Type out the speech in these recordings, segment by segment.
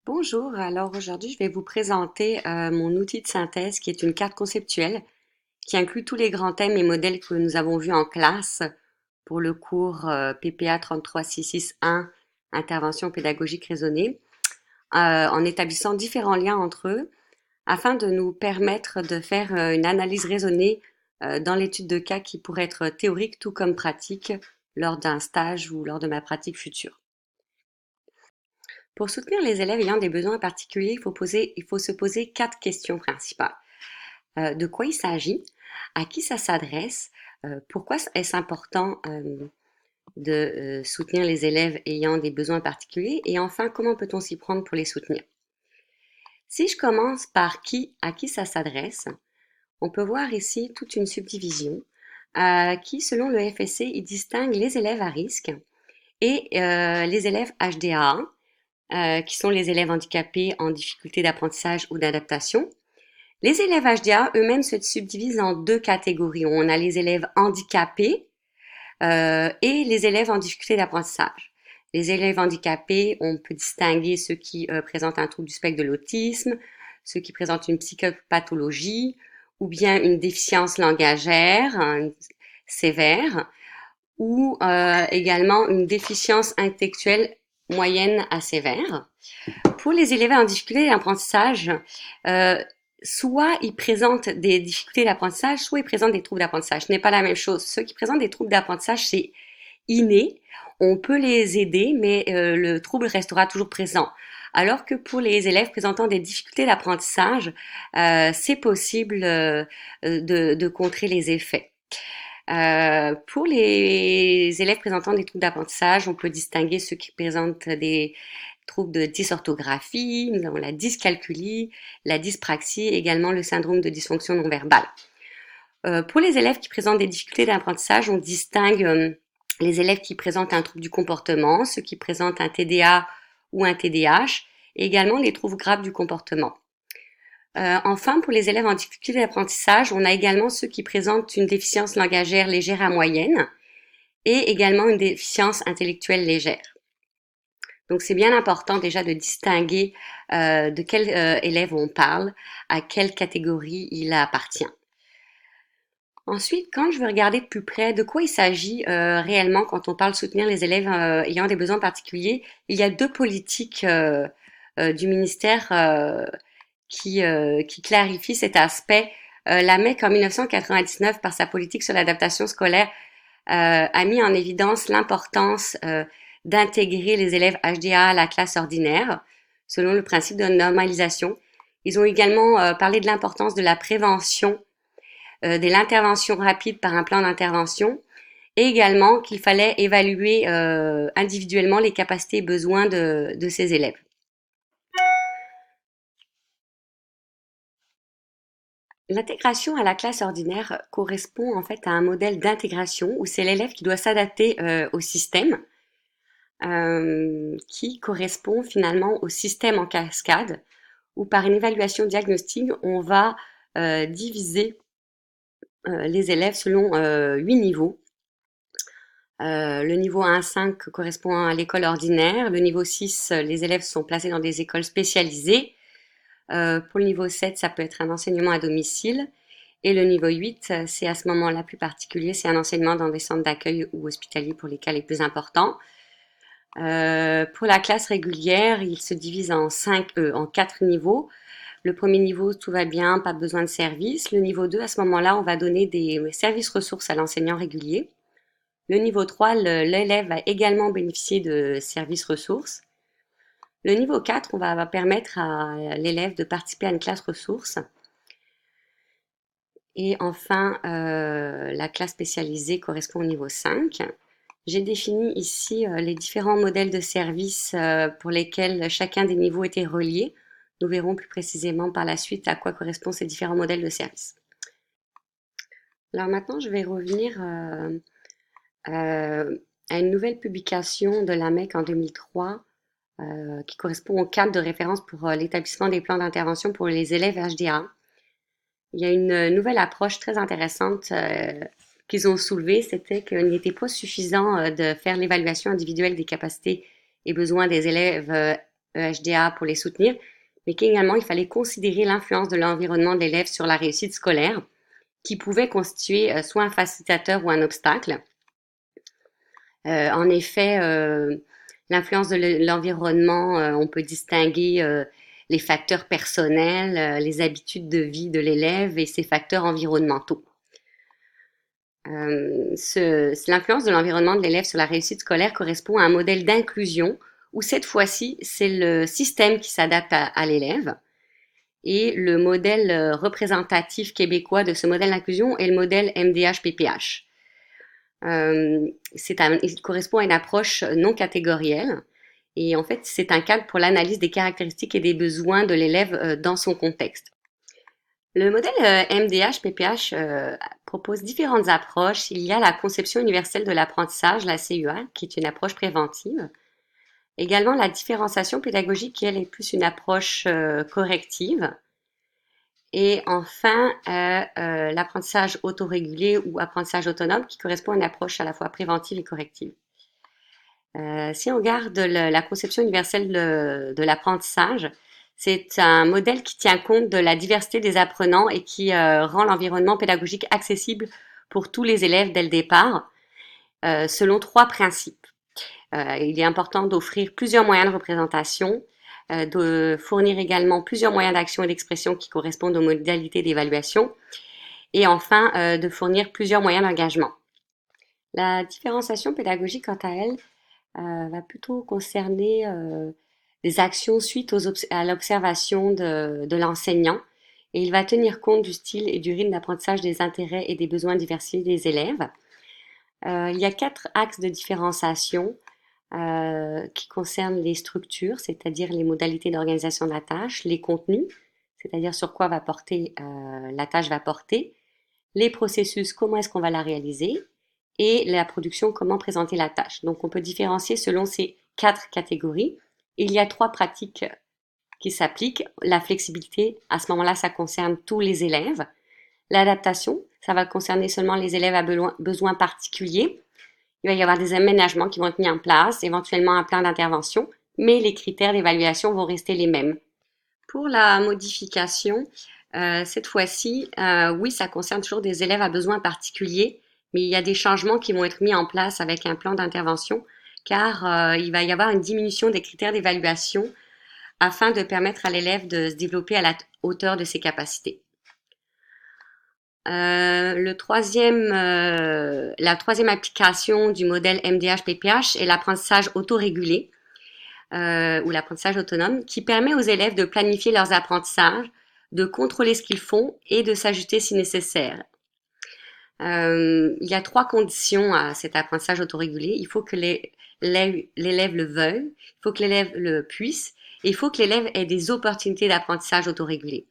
Bonjour, alors aujourd'hui je vais vous présenter mon outil de synthèse qui est une carte conceptuelle qui inclut tous les grands thèmes et modèles que nous avons vus en classe pour le cours PPA 33661 Intervention pédagogique raisonnée, en établissant différents liens entre eux afin de nous permettre de faire une analyse raisonnée dans l'étude de cas qui pourrait être théorique tout comme pratique lors d'un stage ou lors de ma pratique future. Pour soutenir les élèves ayant des besoins particuliers, il faut se poser quatre questions principales. De quoi il s'agit? À qui ça s'adresse? Pourquoi est-ce important de soutenir les élèves ayant des besoins particuliers? Et enfin, comment peut-on s'y prendre pour les soutenir? Si je commence par à qui ça s'adresse, on peut voir ici toute une subdivision qui, selon le FSC, il distingue les élèves à risque et les élèves HDA, qui sont les élèves handicapés en difficulté d'apprentissage ou d'adaptation. Les élèves HDA eux-mêmes se subdivisent en deux catégories. On a les élèves handicapés et les élèves en difficulté d'apprentissage. Les élèves handicapés, on peut distinguer ceux qui présentent un trouble du spectre de l'autisme, ceux qui présentent une psychopathologie ou bien une déficience langagère sévère ou également une déficience intellectuelle moyenne à sévère. Pour les élèves en difficulté d'apprentissage, euh, soit ils présentent des difficultés d'apprentissage, soit ils présentent des troubles d'apprentissage. Ce n'est pas la même chose. Ceux qui présentent des troubles d'apprentissage, c'est inné. On peut les aider, mais le trouble restera toujours présent. Alors que pour les élèves présentant des difficultés d'apprentissage, c'est possible de contrer les effets. Pour les élèves présentant des troubles d'apprentissage, on peut distinguer ceux qui présentent des troubles de dysorthographie, nous avons la dyscalculie, la dyspraxie, également le syndrome de dysfonction non verbale. Pour les élèves qui présentent des difficultés d'apprentissage, on distingue les élèves qui présentent un trouble du comportement, ceux qui présentent un TDA ou un TDAH, et également les troubles graves du comportement. Enfin, pour les élèves en difficulté d'apprentissage, on a également ceux qui présentent une déficience langagère légère à moyenne et également une déficience intellectuelle légère. Donc, c'est bien important déjà de distinguer de quel élève on parle, à quelle catégorie il appartient. Ensuite, quand je veux regarder de plus près de quoi il s'agit réellement quand on parle de soutenir les élèves ayant des besoins particuliers, il y a deux politiques du ministère qui clarifie cet aspect. La MEC en 1999, par sa politique sur l'adaptation scolaire, a mis en évidence l'importance d'intégrer les élèves HDA à la classe ordinaire, selon le principe de normalisation. Ils ont également parlé de l'importance de la prévention, de l'intervention rapide par un plan d'intervention, et également qu'il fallait évaluer individuellement les capacités et besoins de ces élèves. L'intégration à la classe ordinaire correspond en fait à un modèle d'intégration où c'est l'élève qui doit s'adapter au système, qui correspond finalement au système en cascade, où par une évaluation diagnostique, on va diviser les élèves selon 8 niveaux. Le niveau 1 à 5 correspond à l'école ordinaire. Le niveau 6, les élèves sont placés dans des écoles spécialisées. Pour le niveau 7, ça peut être un enseignement à domicile. Et le niveau 8, c'est à ce moment-là plus particulier, c'est un enseignement dans des centres d'accueil ou hospitaliers pour les cas les plus importants. Pour la classe régulière, il se divise en 4 niveaux. Le premier niveau, tout va bien, pas besoin de service. Le niveau 2, à ce moment-là, on va donner des services ressources à l'enseignant régulier. Le niveau 3, l'élève va également bénéficier de services ressources. Le niveau 4, on va permettre à l'élève de participer à une classe ressource. Et enfin, la classe spécialisée correspond au niveau 5. J'ai défini ici les différents modèles de services pour lesquels chacun des niveaux était relié. Nous verrons plus précisément par la suite à quoi correspondent ces différents modèles de services. Alors maintenant, je vais revenir à une nouvelle publication de la MEC en 2003 qui correspond au cadre de référence pour l'établissement des plans d'intervention pour les élèves HDA. Il y a une nouvelle approche très intéressante qu'ils ont soulevée, c'était qu'il n'était pas suffisant de faire l'évaluation individuelle des capacités et besoins des élèves EHDA pour les soutenir, mais qu'également il fallait considérer l'influence de l'environnement de l'élève sur la réussite scolaire, qui pouvait constituer soit un facilitateur ou un obstacle. En effet, l'influence de l'environnement, on peut distinguer les facteurs personnels, les habitudes de vie de l'élève et ses facteurs environnementaux. L'influence de l'environnement de l'élève sur la réussite scolaire correspond à un modèle d'inclusion où cette fois-ci, c'est le système qui s'adapte à l'élève. Et le modèle représentatif québécois de ce modèle d'inclusion est le modèle MDH-PPH. Il correspond à une approche non catégorielle et en fait, c'est un cadre pour l'analyse des caractéristiques et des besoins de l'élève dans son contexte. Le modèle MDH-PPH propose différentes approches. Il y a la conception universelle de l'apprentissage, la CUA, qui est une approche préventive. Également la différenciation pédagogique, qui elle est plus une approche corrective. Et enfin, l'apprentissage autorégulé ou apprentissage autonome, qui correspond à une approche à la fois préventive et corrective. Si on regarde la conception universelle de l'apprentissage, c'est un modèle qui tient compte de la diversité des apprenants et qui rend l'environnement pédagogique accessible pour tous les élèves dès le départ, selon 3 principes. Il est important d'offrir plusieurs moyens de représentation, de fournir également plusieurs moyens d'action et d'expression qui correspondent aux modalités d'évaluation, et enfin de fournir plusieurs moyens d'engagement. La différenciation pédagogique, quant à elle, va plutôt concerner des actions suite à l'observation de l'enseignant, et il va tenir compte du style et du rythme d'apprentissage, des intérêts et des besoins diversifiés des élèves. Il y a 4 axes de différenciation qui concernent les structures, c'est-à-dire les modalités d'organisation de la tâche, les contenus, c'est-à-dire sur quoi la tâche va porter, les processus, comment est-ce qu'on va la réaliser, et la production, comment présenter la tâche. Donc on peut différencier selon ces 4 catégories. Il y a 3 pratiques qui s'appliquent. La flexibilité, à ce moment-là, ça concerne tous les élèves. L'adaptation, ça va concerner seulement les élèves à besoins particuliers. Il va y avoir des aménagements qui vont être mis en place, éventuellement un plan d'intervention, mais les critères d'évaluation vont rester les mêmes. Pour la modification, cette fois-ci, oui, ça concerne toujours des élèves à besoins particuliers, mais il y a des changements qui vont être mis en place avec un plan d'intervention, car il va y avoir une diminution des critères d'évaluation afin de permettre à l'élève de se développer à la hauteur de ses capacités. La troisième application du modèle MDH-PPH est l'apprentissage autorégulé ou l'apprentissage autonome, qui permet aux élèves de planifier leurs apprentissages, de contrôler ce qu'ils font et de s'ajuster si nécessaire. Il y a 3 conditions à cet apprentissage autorégulé. Il faut que l'élève le veuille, il faut que l'élève le puisse, et il faut que l'élève ait des opportunités d'apprentissage autorégulé.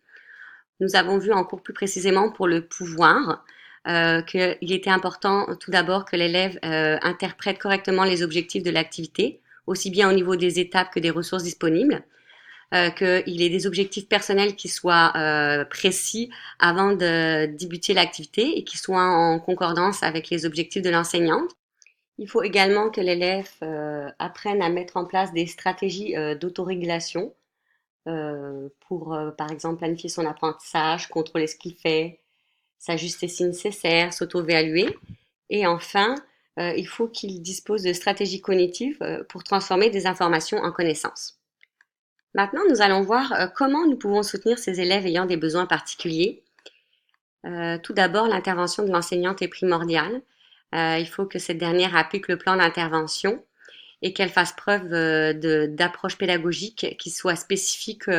Nous avons vu en cours plus précisément pour le pouvoir qu'il était important tout d'abord que l'élève interprète correctement les objectifs de l'activité, aussi bien au niveau des étapes que des ressources disponibles, qu'il ait des objectifs personnels qui soient précis avant de débuter l'activité et qui soient en concordance avec les objectifs de l'enseignante. Il faut également que l'élève apprenne à mettre en place des stratégies d'autorégulation pour, par exemple, planifier son apprentissage, contrôler ce qu'il fait, s'ajuster si nécessaire, s'auto-évaluer. Et enfin, il faut qu'il dispose de stratégies cognitives pour transformer des informations en connaissances. Maintenant, nous allons voir comment nous pouvons soutenir ces élèves ayant des besoins particuliers. Tout d'abord, l'intervention de l'enseignante est primordiale. Il faut que cette dernière applique le plan d'intervention et qu'elle fasse preuve d'approche pédagogique qui soit spécifique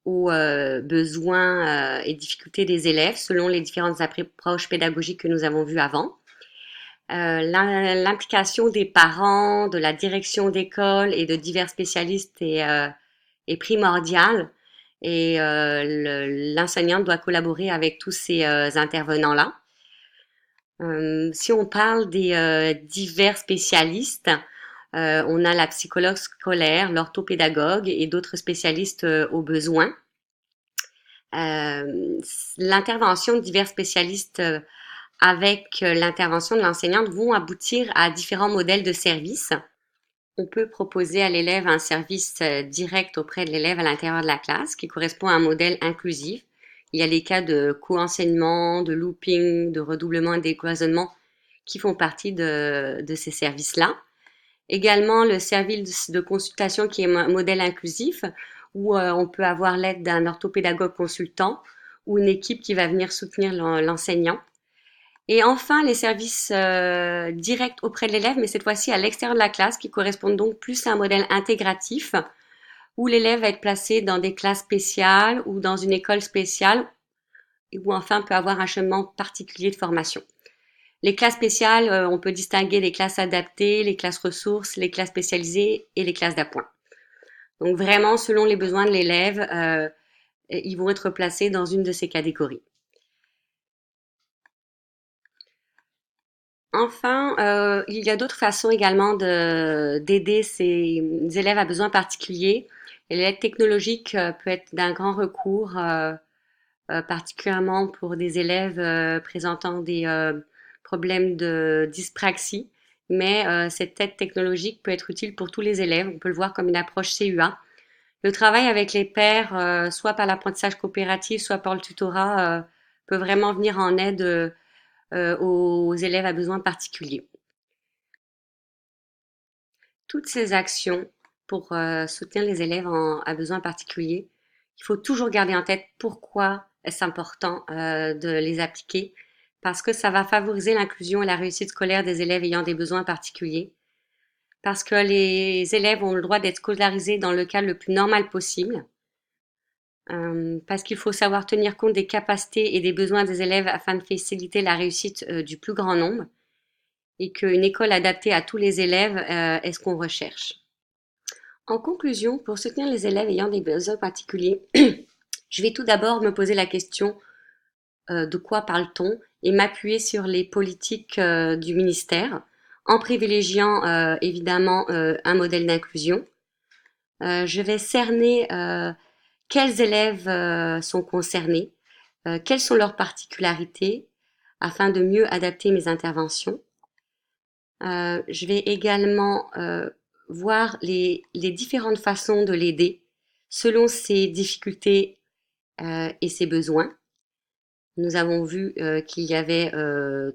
aux besoins et difficultés des élèves selon les différentes approches pédagogiques que nous avons vues avant. L'implication des parents, de la direction d'école et de divers spécialistes est primordiale et l'enseignante doit collaborer avec tous ces intervenants-là. Si on parle des divers spécialistes, on a la psychologue scolaire, l'orthopédagogue et d'autres spécialistes aux besoins. L'intervention de divers spécialistes avec l'intervention de l'enseignante vont aboutir à différents modèles de services. On peut proposer à l'élève un service direct auprès de l'élève à l'intérieur de la classe qui correspond à un modèle inclusif. Il y a les cas de co-enseignement, de looping, de redoublement et décloisonnement qui font partie de ces services-là. Également, le service de consultation qui est un modèle inclusif où on peut avoir l'aide d'un orthopédagogue consultant ou une équipe qui va venir soutenir l'enseignant. Et enfin, les services directs auprès de l'élève, mais cette fois-ci à l'extérieur de la classe, qui correspondent donc plus à un modèle intégratif, où l'élève va être placé dans des classes spéciales ou dans une école spéciale, ou enfin peut avoir un cheminement particulier de formation. Les classes spéciales, on peut distinguer les classes adaptées, les classes ressources, les classes spécialisées et les classes d'appoint. Donc vraiment, selon les besoins de l'élève, ils vont être placés dans une de ces catégories. Enfin, il y a d'autres façons également d'aider ces élèves à besoins particuliers. Et l'aide technologique peut être d'un grand recours, particulièrement pour des élèves présentant des problèmes de dyspraxie. Mais cette aide technologique peut être utile pour tous les élèves. On peut le voir comme une approche CUA. Le travail avec les pairs, soit par l'apprentissage coopératif, soit par le tutorat, peut vraiment venir en aide aux élèves à besoins particuliers. Toutes ces actions pour soutenir les élèves à besoins particuliers, il faut toujours garder en tête pourquoi est-ce important de les appliquer, parce que ça va favoriser l'inclusion et la réussite scolaire des élèves ayant des besoins particuliers, parce que les élèves ont le droit d'être scolarisés dans le cadre le plus normal possible, parce qu'il faut savoir tenir compte des capacités et des besoins des élèves afin de faciliter la réussite du plus grand nombre, et qu'une école adaptée à tous les élèves est ce qu'on recherche. En conclusion, pour soutenir les élèves ayant des besoins particuliers, je vais tout d'abord me poser la question de quoi parle-t-on et m'appuyer sur les politiques du ministère en privilégiant évidemment un modèle d'inclusion. Je vais cerner quels élèves sont concernés, quelles sont leurs particularités afin de mieux adapter mes interventions. Je vais également voir les différentes façons de l'aider selon ses difficultés et ses besoins. Nous avons vu qu'il y avait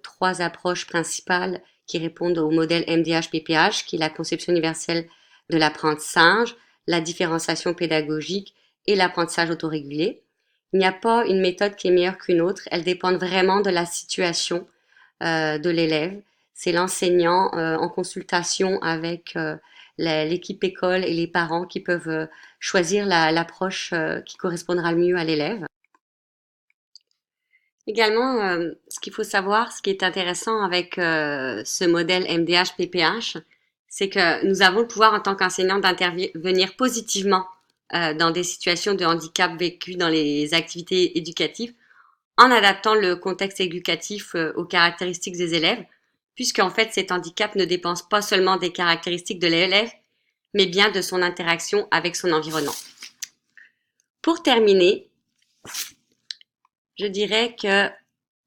trois approches principales qui répondent au modèle MDH-PPH, qui est la conception universelle de l'apprentissage, la différenciation pédagogique et l'apprentissage autorégulé. Il n'y a pas une méthode qui est meilleure qu'une autre, elles dépendent vraiment de la situation de l'élève. C'est l'enseignant en consultation avec l'équipe école et les parents qui peuvent choisir l'approche qui correspondra le mieux à l'élève. Également, ce qu'il faut savoir, ce qui est intéressant avec ce modèle MDH-PPH, c'est que nous avons le pouvoir en tant qu'enseignants d'intervenir positivement dans des situations de handicap vécues dans les activités éducatives en adaptant le contexte éducatif aux caractéristiques des élèves, puisqu'en fait cet handicap ne dépend pas seulement des caractéristiques de l'élève, mais bien de son interaction avec son environnement. Pour terminer, je dirais que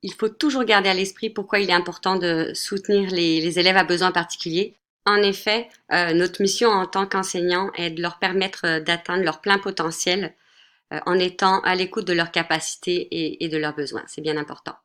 il faut toujours garder à l'esprit pourquoi il est important de soutenir les élèves à besoins particuliers. En effet, notre mission en tant qu'enseignant est de leur permettre d'atteindre leur plein potentiel en étant à l'écoute de leurs capacités et de leurs besoins. C'est bien important.